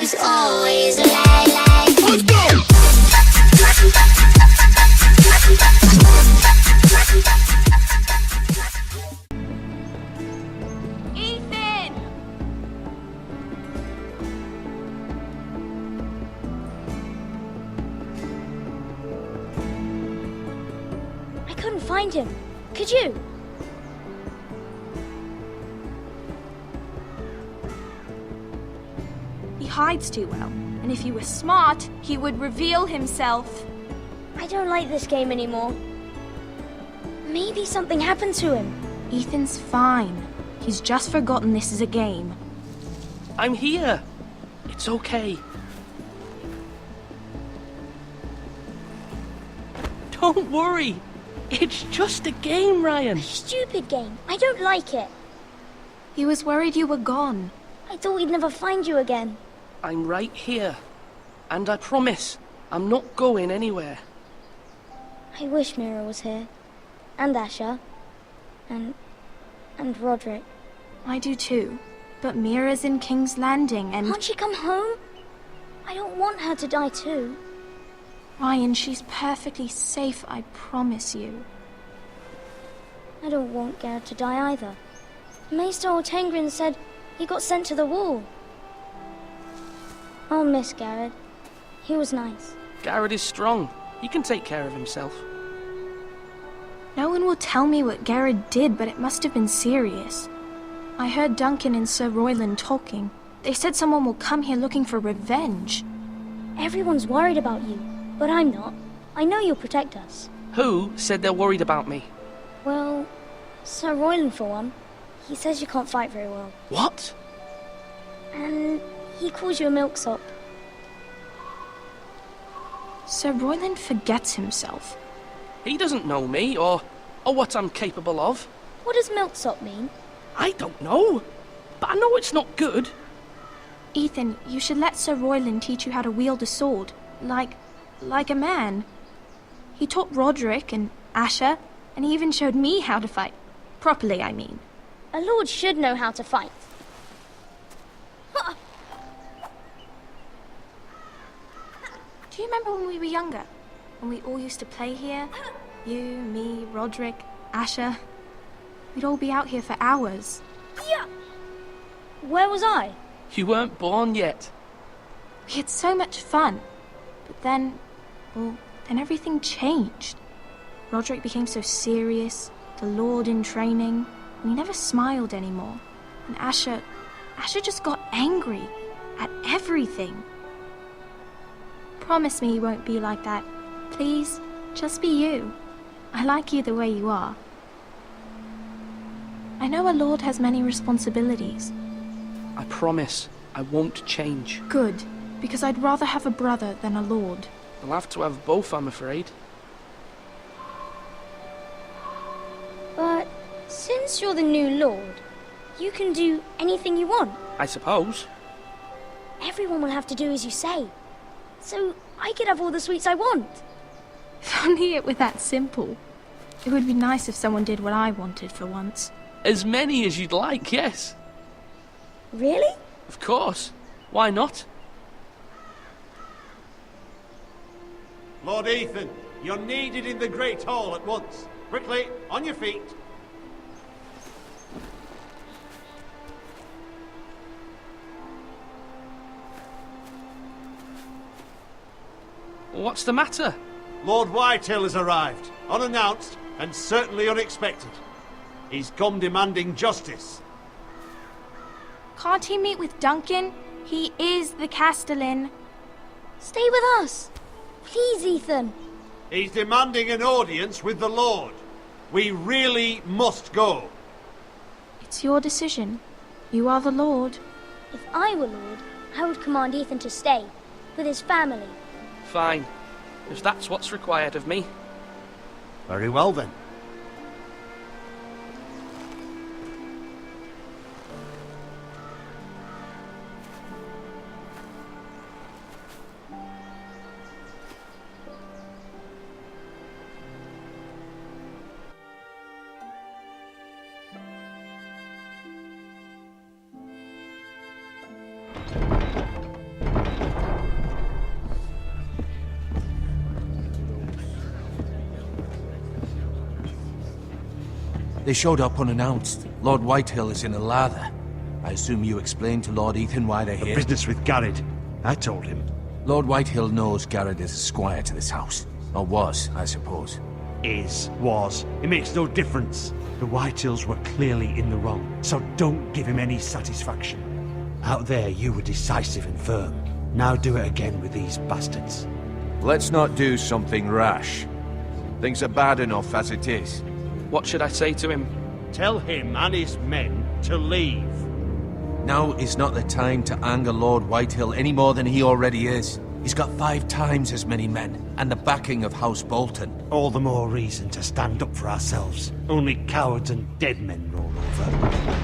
There's always a lie. Let's go! Ethan! I couldn't find him. Could you? He hides too well, and if he were smart, he would reveal himself. I don't like this game anymore. Maybe something happened to him. Ethan's fine. He's just forgotten this is a game. I'm here. It's okay. Don't worry. It's just a game, Ryan. Stupid game. I don't like it. He was worried you were gone. I thought we'd never find you again. I'm right here. And I promise, I'm not going anywhere. I wish Mira was here. And Asher. And Roderick. I do too. But Mira's in King's Landing and... Can't she come home? I don't want her to die too. Ryan, she's perfectly safe, I promise you. I don't want Garrett to die either. Maester Ortengrin said he got sent to the wall. I'll miss Garrett. He was nice. Garrett is strong. He can take care of himself. No one will tell me what Garrett did, but it must have been serious. I heard Duncan and Sir Royland talking. They said someone will come here looking for revenge. Everyone's worried about you, but I'm not. I know you'll protect us. Who said they're worried about me? Well, Sir Royland for one. He says you can't fight very well. What? And he calls you a milksop. Sir Royland forgets himself. He doesn't know me or what I'm capable of. What does milksop mean? I don't know. But I know it's not good. Ethan, you should let Sir Royland teach you how to wield a sword. Like a man. He taught Roderick and Asher, and he even showed me how to fight. Properly, I mean. A lord should know how to fight. Do you remember when we were younger? When we all used to play here? You, me, Roderick, Asher. We'd all be out here for hours. Yeah. Where was I? You weren't born yet. We had so much fun. But then everything changed. Roderick became so serious, the Lord in training, and he never smiled anymore. And Asher just got angry at everything. Promise me you won't be like that. Please, just be you. I like you the way you are. I know a lord has many responsibilities. I promise I won't change. Good, because I'd rather have a brother than a lord. I'll have to have both, I'm afraid. But since you're the new lord, you can do anything you want. I suppose. Everyone will have to do as you say. So I could have all the sweets I want. If only it were that simple. It would be nice if someone did what I wanted for once. As many as you'd like, yes. Really? Of course. Why not? Lord Ethan, you're needed in the Great Hall at once. Quickly, on your feet. What's the matter? Lord Whitetail has arrived, unannounced and certainly unexpected. He's come demanding justice. Can't he meet with Duncan? He is the Castellan. Stay with us. Please, Ethan. He's demanding an audience with the Lord. We really must go. It's your decision. You are the Lord. If I were lord, I would command Ethan to stay, with his family. Fine. If that's what's required of me. Very well then. They showed up unannounced. Lord Whitehill is in a lather. I assume you explained to Lord Ethan why they're here? Business with Garrett. I told him. Lord Whitehill knows Garrett is a squire to this house. Or was, I suppose. Was. It makes no difference. The Whitehills were clearly in the wrong, so don't give him any satisfaction. Out there, you were decisive and firm. Now do it again with these bastards. Let's not do something rash. Things are bad enough as it is. What should I say to him? Tell him and his men to leave. Now is not the time to anger Lord Whitehill any more than he already is. He's got 5 times as many men, and the backing of House Bolton. All the more reason to stand up for ourselves. Only cowards and dead men roll over.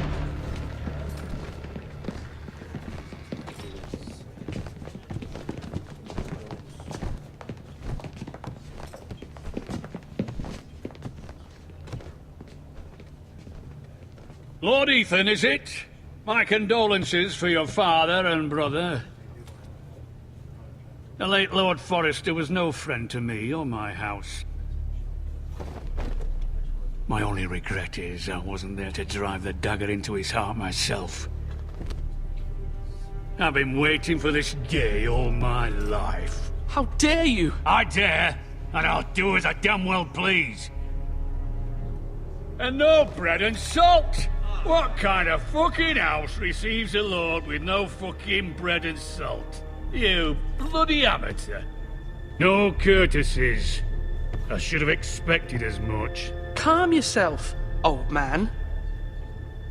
Lord Ethan, is it? My condolences for your father and brother. The late Lord Forrester was no friend to me or my house. My only regret is I wasn't there to drive the dagger into his heart myself. I've been waiting for this day all my life. How dare you? I dare, and I'll do as I damn well please. And no bread and salt! What kind of fucking house receives a lord with no fucking bread and salt? You bloody amateur. No courtesies. I should have expected as much. Calm yourself, old man.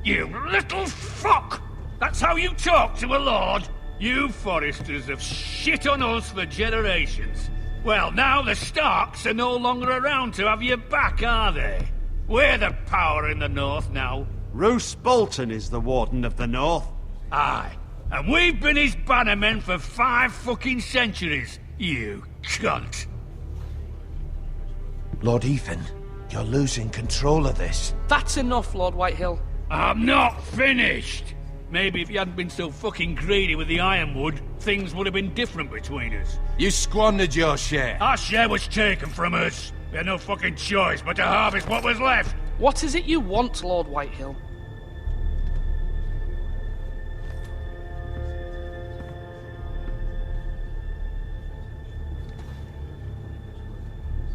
You little fuck! That's how you talk to a lord? You Forresters have shit on us for generations. Well, now the Starks are no longer around to have your back, are they? We're the power in the north now. Roose Bolton is the Warden of the North. Aye. And we've been his bannermen for 5 fucking centuries, you cunt. Lord Ethan, you're losing control of this. That's enough, Lord Whitehill. I'm not finished. Maybe if you hadn't been so fucking greedy with the ironwood, things would have been different between us. You squandered your share. Our share was taken from us. We had no fucking choice but to harvest what was left. What is it you want, Lord Whitehill?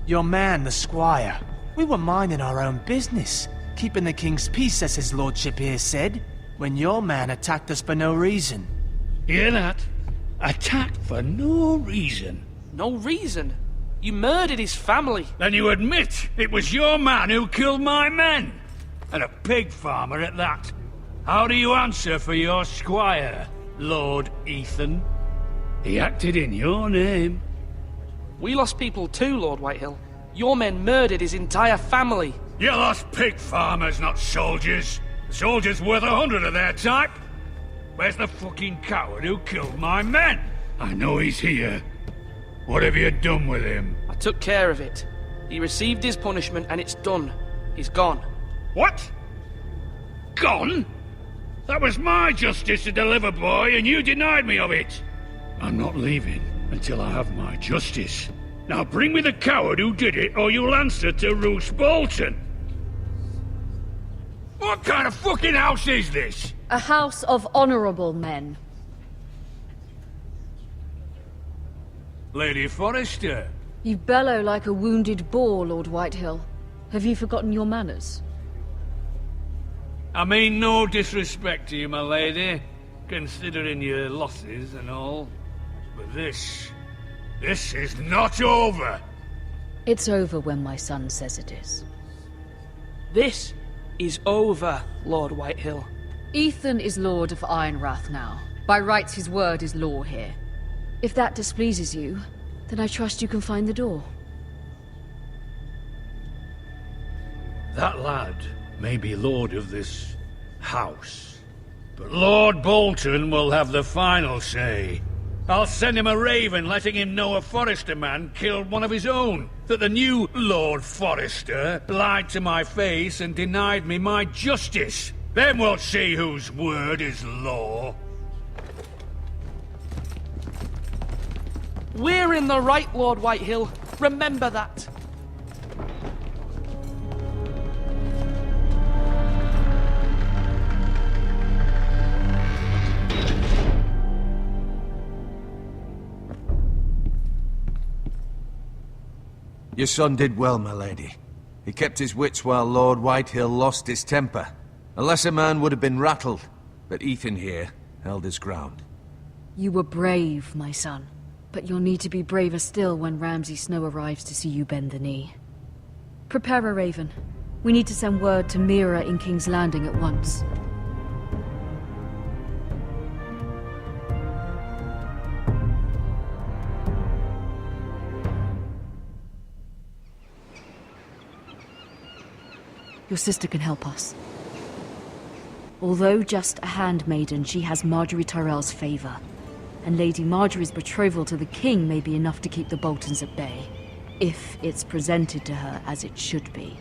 Your man, the squire. We were minding our own business, keeping the king's peace, as his lordship here said, when your man attacked us for no reason. Hear that? Attacked for no reason. No reason? You murdered his family. Then you admit it was your man who killed my men. And a pig farmer at that. How do you answer for your squire, Lord Ethan? He acted in your name. We lost people too, Lord Whitehill. Your men murdered his entire family. You lost pig farmers, not soldiers. The soldiers worth 100 of their type. Where's the fucking coward who killed my men? I know he's here. What have you done with him? I took care of it. He received his punishment and it's done. He's gone. What? Gone? That was my justice to deliver, boy, and you denied me of it. I'm not leaving until I have my justice. Now bring me the coward who did it, or you'll answer to Roose Bolton. What kind of fucking house is this? A house of honorable men. Lady Forrester. You bellow like a wounded boar, Lord Whitehill. Have you forgotten your manners? I mean no disrespect to you, my lady, considering your losses and all. But this is not over. It's over when my son says it is. This is over, Lord Whitehill. Ethan is Lord of Ironrath now. By rights, his word is law here. If that displeases you, then I trust you can find the door. That lad may be lord of this house, but Lord Bolton will have the final say. I'll send him a raven letting him know a Forrester man killed one of his own, that the new Lord Forrester lied to my face and denied me my justice. Then we'll see whose word is law. We're in the right, Lord Whitehill. Remember that. Your son did well, my lady. He kept his wits while Lord Whitehill lost his temper. A lesser man would have been rattled, but Ethan here held his ground. You were brave, my son. But you'll need to be braver still when Ramsay Snow arrives to see you bend the knee. Prepare a raven. We need to send word to Mira in King's Landing at once. Your sister can help us. Although just a handmaiden, she has Marjorie Tyrell's favor. And Lady Marjorie's betrothal to the king may be enough to keep the Boltons at bay, if it's presented to her as it should be.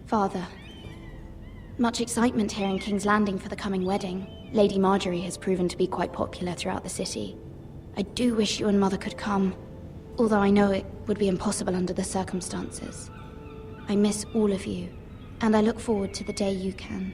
Father, much excitement here in King's Landing for the coming wedding. Lady Marjorie has proven to be quite popular throughout the city. I do wish you and Mother could come, although I know it would be impossible under the circumstances. I miss all of you, and I look forward to the day you can.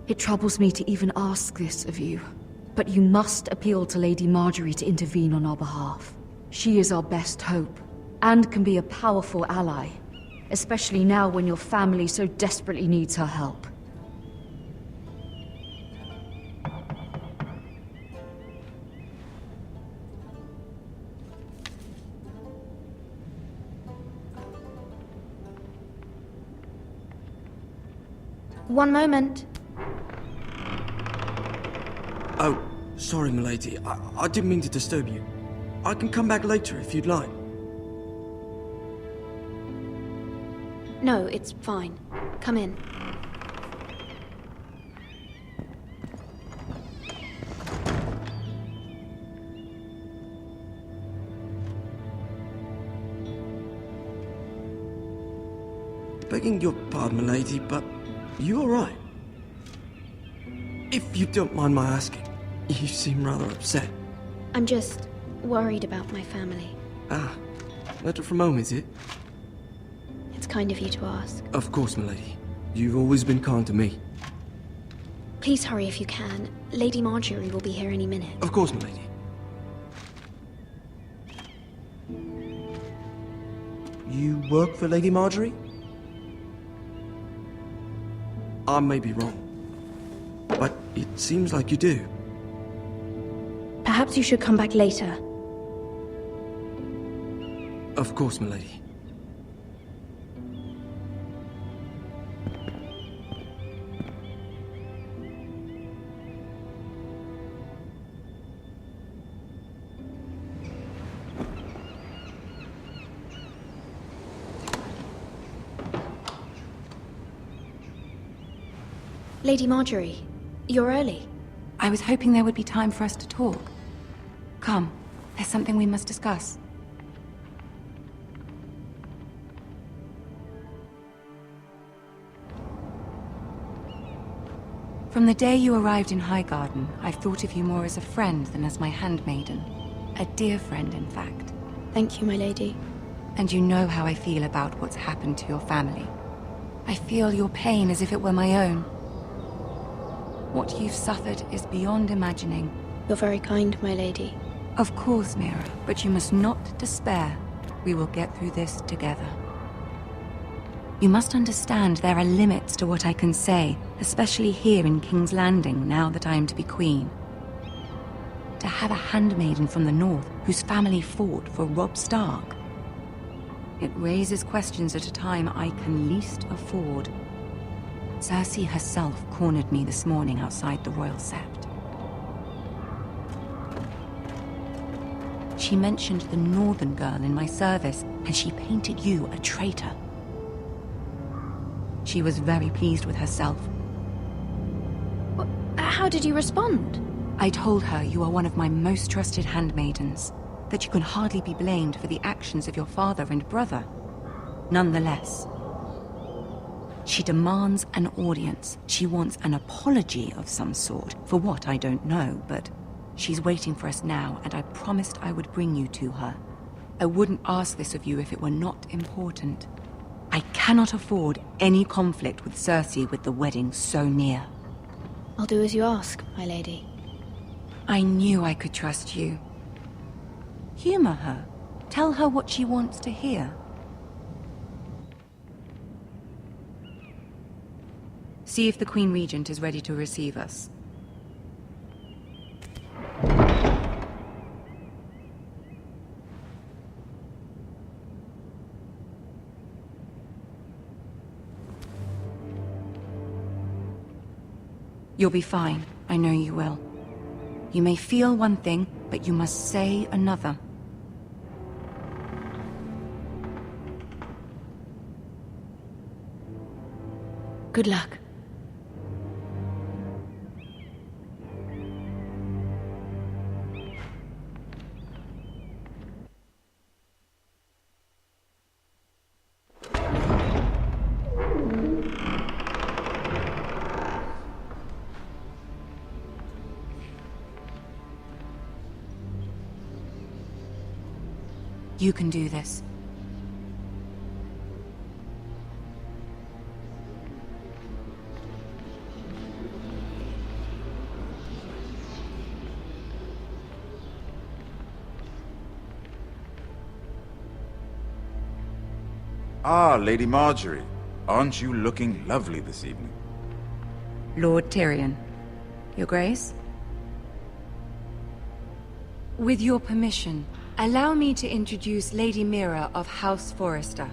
It troubles me to even ask this of you, but you must appeal to Lady Marjorie to intervene on our behalf. She is our best hope, and can be a powerful ally, especially now when your family so desperately needs her help. One moment. Oh, sorry, milady. I didn't mean to disturb you. I can come back later if you'd like. No, it's fine. Come in. Begging your pardon, milady, but you all right? If you don't mind my asking, you seem rather upset. I'm just worried about my family. Ah, letter from home, is it? It's kind of you to ask. Of course, milady. You've always been kind to me. Please hurry if you can. Lady Marjorie will be here any minute. Of course, milady. You work for Lady Marjorie? I may be wrong, but it seems like you do. Perhaps you should come back later. Of course, milady. Lady Marjorie, you're early. I was hoping there would be time for us to talk. Come, there's something we must discuss. From the day you arrived in Highgarden, I've thought of you more as a friend than as my handmaiden. A dear friend, in fact. Thank you, my lady. And you know how I feel about what's happened to your family. I feel your pain as if it were my own. What you've suffered is beyond imagining. You're very kind, my lady. Of course, Mira, but you must not despair. We will get through this together. You must understand there are limits to what I can say, especially here in King's Landing, now that I am to be queen. To have a handmaiden from the north whose family fought for Robb Stark. It raises questions at a time I can least afford. Cersei herself cornered me this morning outside the Royal Sept. She mentioned the northern girl in my service, and she painted you a traitor. She was very pleased with herself. How did you respond? I told her you are one of my most trusted handmaidens, that you can hardly be blamed for the actions of your father and brother. Nonetheless, she demands an audience. She wants an apology of some sort, for what I don't know, but she's waiting for us now, and I promised I would bring you to her. I wouldn't ask this of you if it were not important. I cannot afford any conflict with Cersei with the wedding so near. I'll do as you ask, my lady. I knew I could trust you. Humor her. Tell her what she wants to hear. See if the Queen Regent is ready to receive us. You'll be fine. I know you will. You may feel one thing, but you must say another. Good luck. You can do this. Ah, Lady Marjorie. Aren't you looking lovely this evening? Lord Tyrion. Your Grace? With your permission, allow me to introduce Lady Mira of House Forrester.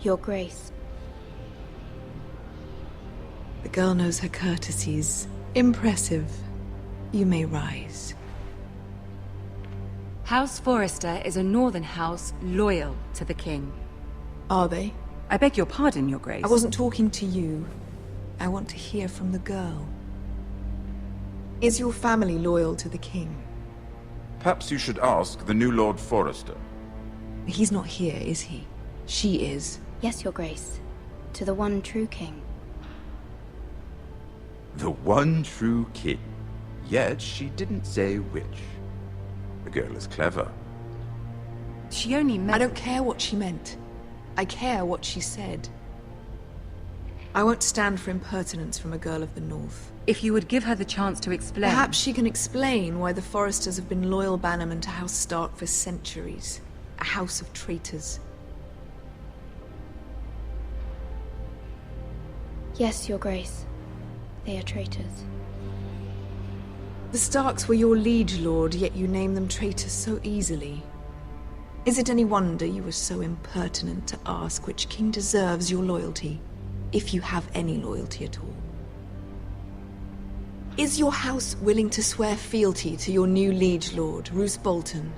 Your Grace. The girl knows her courtesies. Impressive. You may rise. House Forrester is a northern house loyal to the king. Are they? I beg your pardon, Your Grace. I wasn't talking to you. I want to hear from the girl. Is your family loyal to the king? Perhaps you should ask the new Lord Forrester. He's not here, is he? She is. Yes, Your Grace. To the one true king. The one true king. Yet she didn't say which. The girl is clever. She only meant... I don't care what she meant. I care what she said. I won't stand for impertinence from a girl of the North. If you would give her the chance to explain... Perhaps she can explain why the Forresters have been loyal bannermen to House Stark for centuries. A house of traitors. Yes, Your Grace. They are traitors. The Starks were your liege lord, yet you name them traitors so easily. Is it any wonder you were so impertinent to ask which king deserves your loyalty, if you have any loyalty at all? Is your house willing to swear fealty to your new liege lord, Roose Bolton?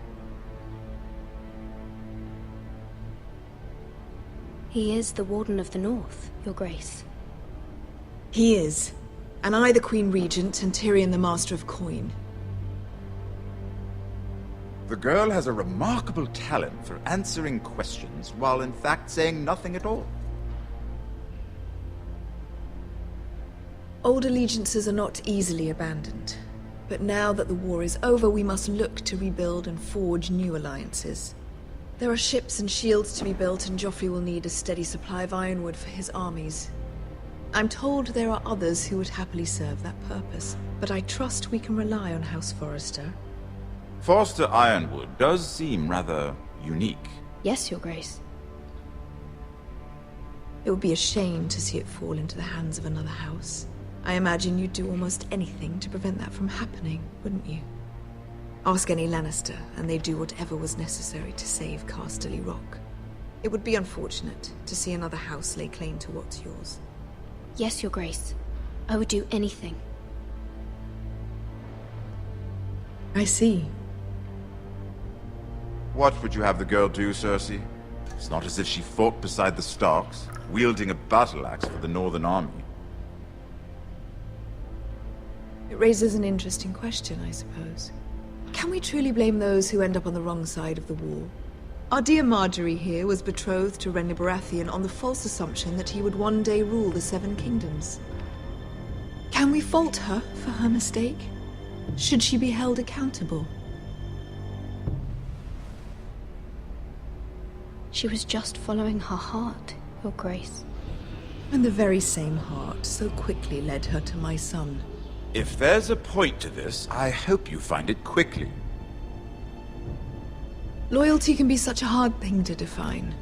He is the Warden of the North, Your Grace. He is. And I the Queen Regent, and Tyrion the Master of Coin. The girl has a remarkable talent for answering questions while in fact saying nothing at all. Old allegiances are not easily abandoned. But now that the war is over, we must look to rebuild and forge new alliances. There are ships and shields to be built, and Joffrey will need a steady supply of ironwood for his armies. I'm told there are others who would happily serve that purpose, but I trust we can rely on House Forrester. Forster Ironwood does seem rather unique. Yes, Your Grace. It would be a shame to see it fall into the hands of another house. I imagine you'd do almost anything to prevent that from happening, wouldn't you? Ask any Lannister, and they'd do whatever was necessary to save Casterly Rock. It would be unfortunate to see another house lay claim to what's yours. Yes, Your Grace. I would do anything. I see. What would you have the girl do, Cersei? It's not as if she fought beside the Starks, wielding a battle axe for the Northern Army. It raises an interesting question, I suppose. Can we truly blame those who end up on the wrong side of the war? Our dear Marjorie here was betrothed to Renly Baratheon on the false assumption that he would one day rule the Seven Kingdoms. Can we fault her for her mistake? Should she be held accountable? She was just following her heart, Your Grace. And the very same heart so quickly led her to my son. If there's a point to this, I hope you find it quickly. Loyalty can be such a hard thing to define.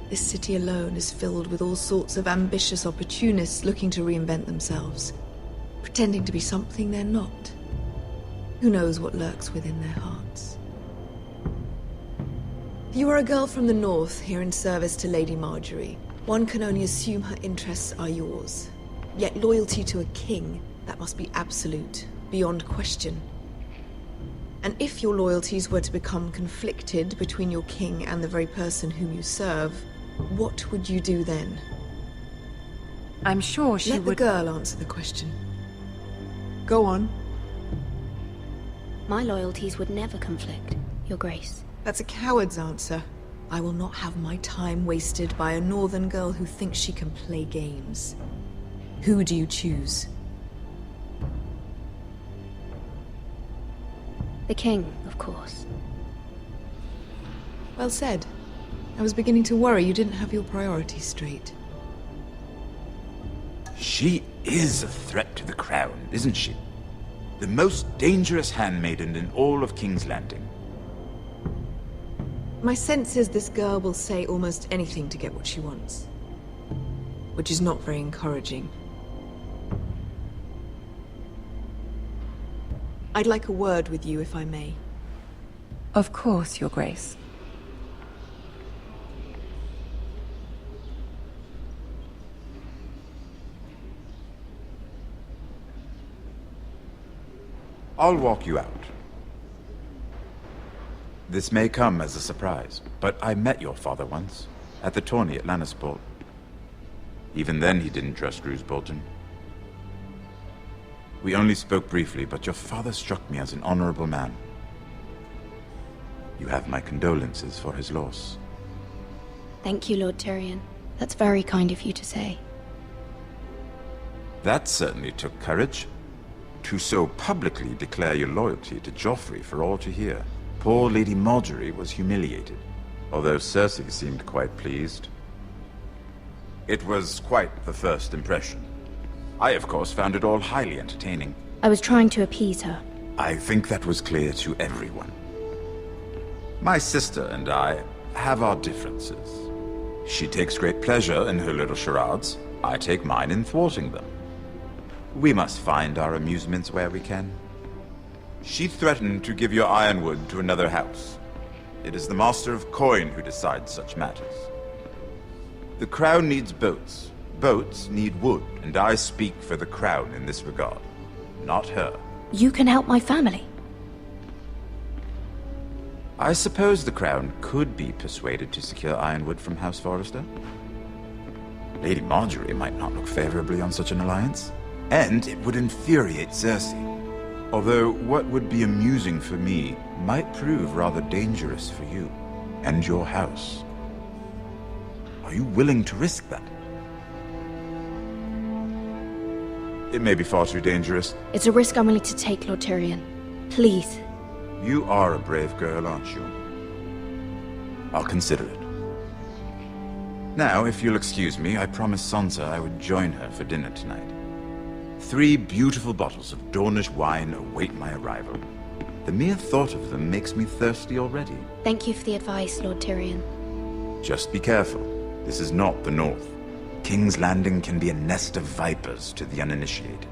This city alone is filled with all sorts of ambitious opportunists looking to reinvent themselves, pretending to be something they're not. Who knows what lurks within their hearts? You are a girl from the north, here in service to Lady Marjorie. One can only assume her interests are yours. Yet loyalty to a king, that must be absolute, beyond question. And if your loyalties were to become conflicted between your king and the very person whom you serve, what would you do then? I'm sure she would... Let the girl answer the question. Go on. My loyalties would never conflict, Your Grace. That's a coward's answer. I will not have my time wasted by a northern girl who thinks she can play games. Who do you choose? The king, of course. Well said. I was beginning to worry you didn't have your priorities straight. She is a threat to the crown, isn't she? The most dangerous handmaiden in all of King's Landing. My sense is this girl will say almost anything to get what she wants. Which is not very encouraging. I'd like a word with you, if I may. Of course, Your Grace. I'll walk you out. This may come as a surprise, but I met your father once, at the tourney at Lannisport. Even then he didn't trust Roose Bolton. We only spoke briefly, but your father struck me as an honorable man. You have my condolences for his loss. Thank you, Lord Tyrion. That's very kind of you to say. That certainly took courage. To so publicly declare your loyalty to Joffrey for all to hear. Poor Lady Marjorie was humiliated, although Cersei seemed quite pleased. It was quite the first impression. I, of course, found it all highly entertaining. I was trying to appease her. I think that was clear to everyone. My sister and I have our differences. She takes great pleasure in her little charades. I take mine in thwarting them. We must find our amusements where we can. She threatened to give your ironwood to another house. It is the Master of Coin who decides such matters. The Crown needs boats. Boats need wood, and I speak for the Crown in this regard, not her. You can help my family. I suppose the Crown could be persuaded to secure ironwood from House Forrester. Lady Marjorie might not look favorably on such an alliance, and it would infuriate Cersei. Although what would be amusing for me might prove rather dangerous for you and your house. Are you willing to risk that? It may be far too dangerous. It's a risk I'm willing to take, Lord Tyrion. Please. You are a brave girl, aren't you? I'll consider it. Now, if you'll excuse me, I promised Sansa I would join her for dinner tonight. 3 beautiful bottles of Dornish wine await my arrival. The mere thought of them makes me thirsty already. Thank you for the advice, Lord Tyrion. Just be careful. This is not the North. King's Landing can be a nest of vipers to the uninitiated.